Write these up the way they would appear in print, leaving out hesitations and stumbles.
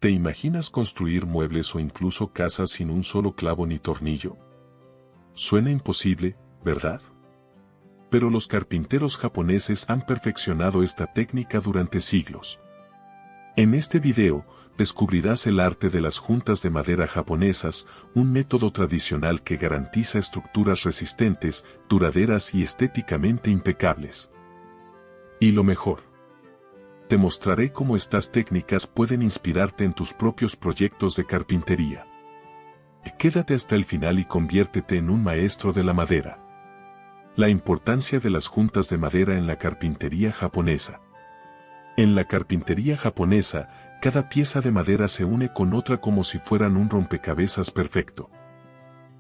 ¿Te imaginas construir muebles o incluso casas sin un solo clavo ni tornillo? Suena imposible, ¿verdad? Pero los carpinteros japoneses han perfeccionado esta técnica durante siglos. En este video, descubrirás el arte de las juntas de madera japonesas, un método tradicional que garantiza estructuras resistentes, duraderas y estéticamente impecables. Y lo mejor, te mostraré cómo estas técnicas pueden inspirarte en tus propios proyectos de carpintería. Quédate hasta el final y conviértete en un maestro de la madera. La importancia de las juntas de madera en la carpintería japonesa. En la carpintería japonesa, cada pieza de madera se une con otra como si fueran un rompecabezas perfecto.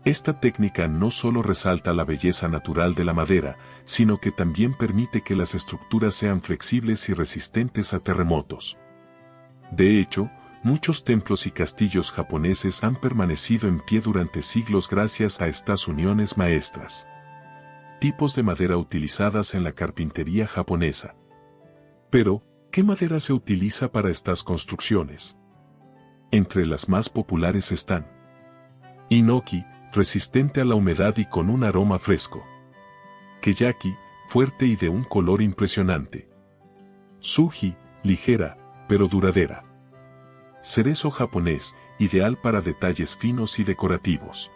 Esta técnica no solo resalta la belleza natural de la madera, sino que también permite que las estructuras sean flexibles y resistentes a terremotos. De hecho, muchos templos y castillos japoneses han permanecido en pie durante siglos gracias a estas uniones maestras. Tipos de madera utilizadas en la carpintería japonesa. Pero, ¿qué madera se utiliza para estas construcciones? Entre las más populares están Inoki, resistente a la humedad y con un aroma fresco. Keyaki, fuerte y de un color impresionante. Tsuji, ligera, pero duradera. Cerezo japonés, ideal para detalles finos y decorativos.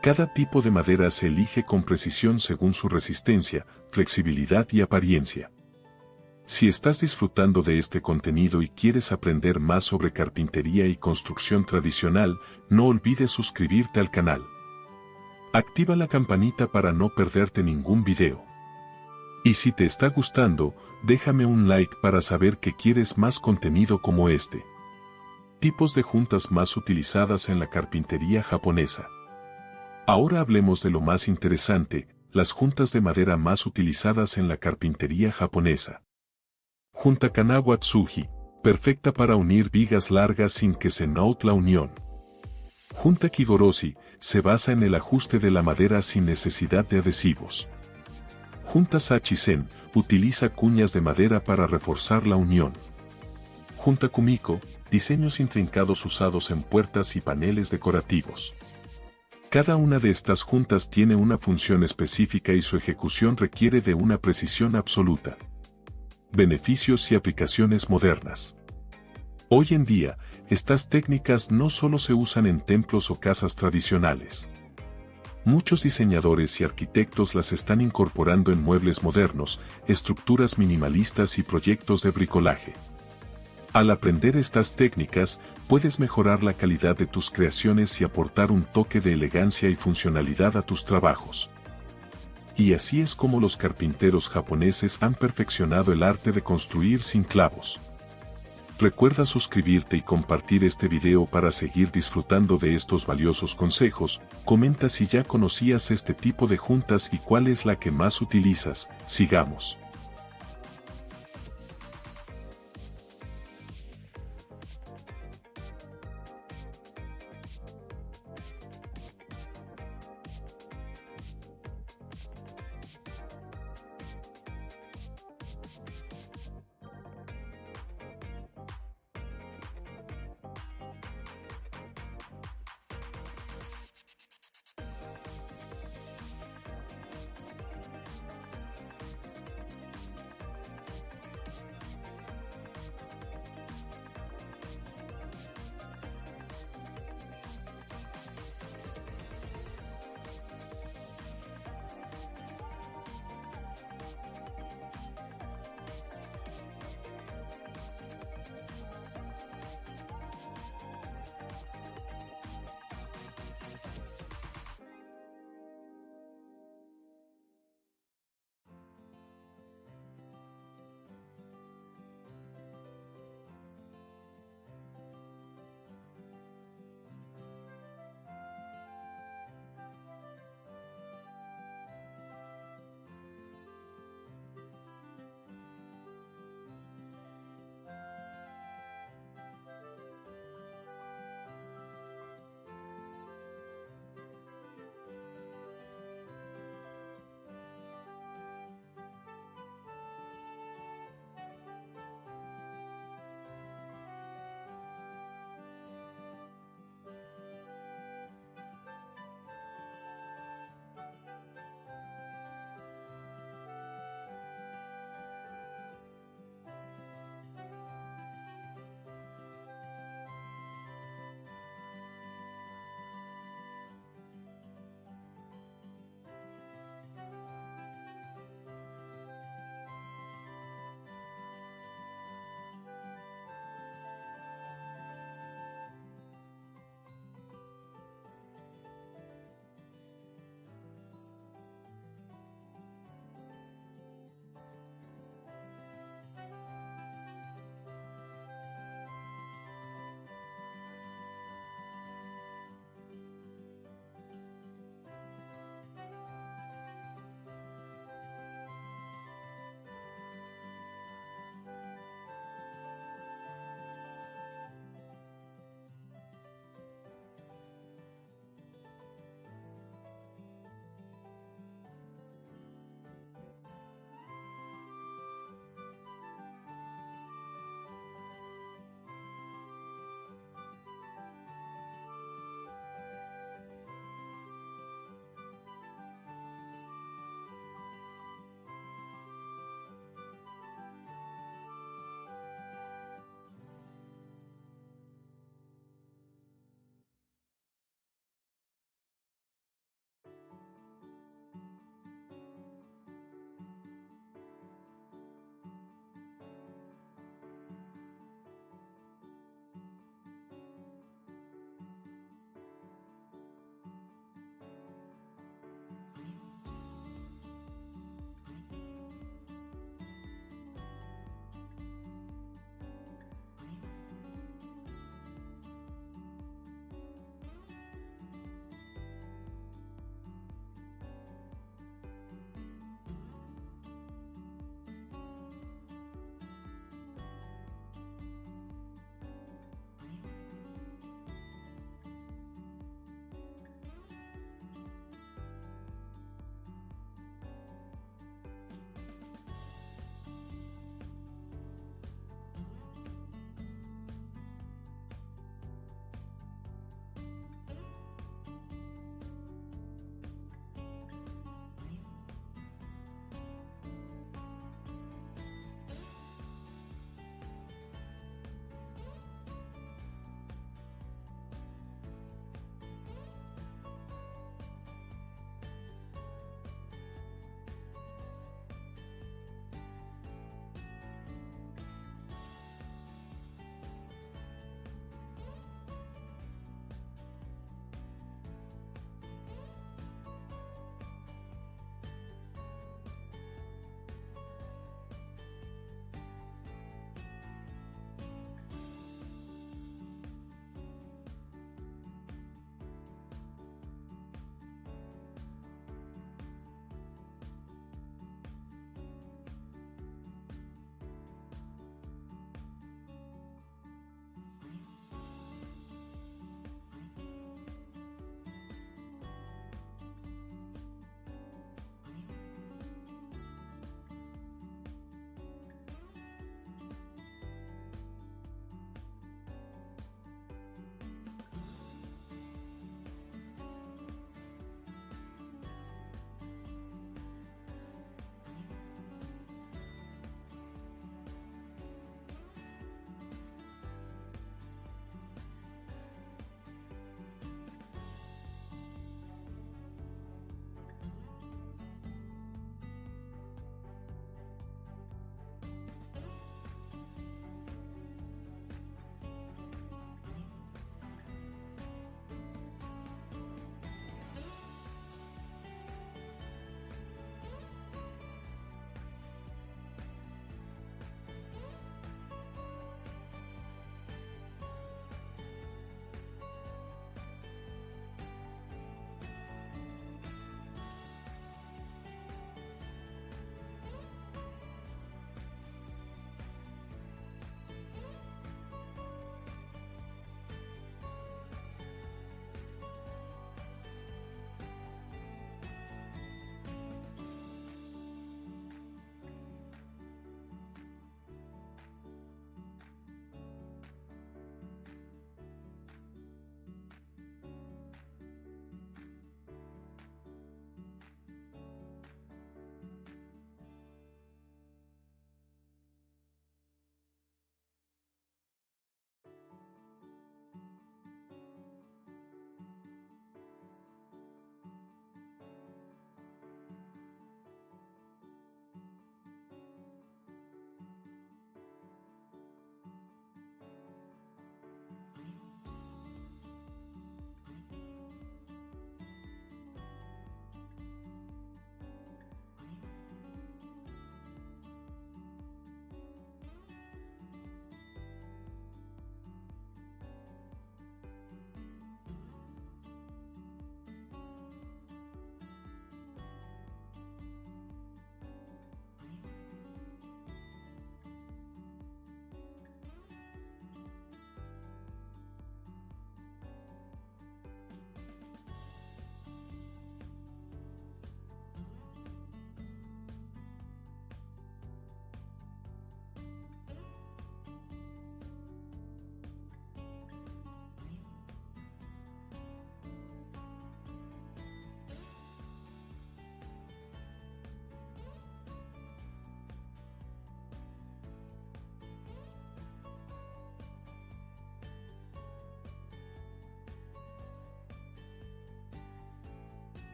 Cada tipo de madera se elige con precisión según su resistencia, flexibilidad y apariencia. Si estás disfrutando de este contenido y quieres aprender más sobre carpintería y construcción tradicional, no olvides suscribirte al canal. Activa la campanita para no perderte ningún video. Y si te está gustando, déjame un like para saber que quieres más contenido como este. Tipos de juntas más utilizadas en la carpintería japonesa. Ahora hablemos de lo más interesante, las juntas de madera más utilizadas en la carpintería japonesa. Junta Kanawa Tsuji, perfecta para unir vigas largas sin que se note la unión. Junta Kigoroshi, se basa en el ajuste de la madera sin necesidad de adhesivos. Junta Sachisen, utiliza cuñas de madera para reforzar la unión. Junta Kumiko, diseños intrincados usados en puertas y paneles decorativos. Cada una de estas juntas tiene una función específica y su ejecución requiere de una precisión absoluta. Beneficios y aplicaciones modernas. Hoy en día, estas técnicas no solo se usan en templos o casas tradicionales. Muchos diseñadores y arquitectos las están incorporando en muebles modernos, estructuras minimalistas y proyectos de bricolaje. Al aprender estas técnicas, puedes mejorar la calidad de tus creaciones y aportar un toque de elegancia y funcionalidad a tus trabajos. Y así es como los carpinteros japoneses han perfeccionado el arte de construir sin clavos. Recuerda suscribirte y compartir este video para seguir disfrutando de estos valiosos consejos. Comenta si ya conocías este tipo de juntas y cuál es la que más utilizas. Sigamos.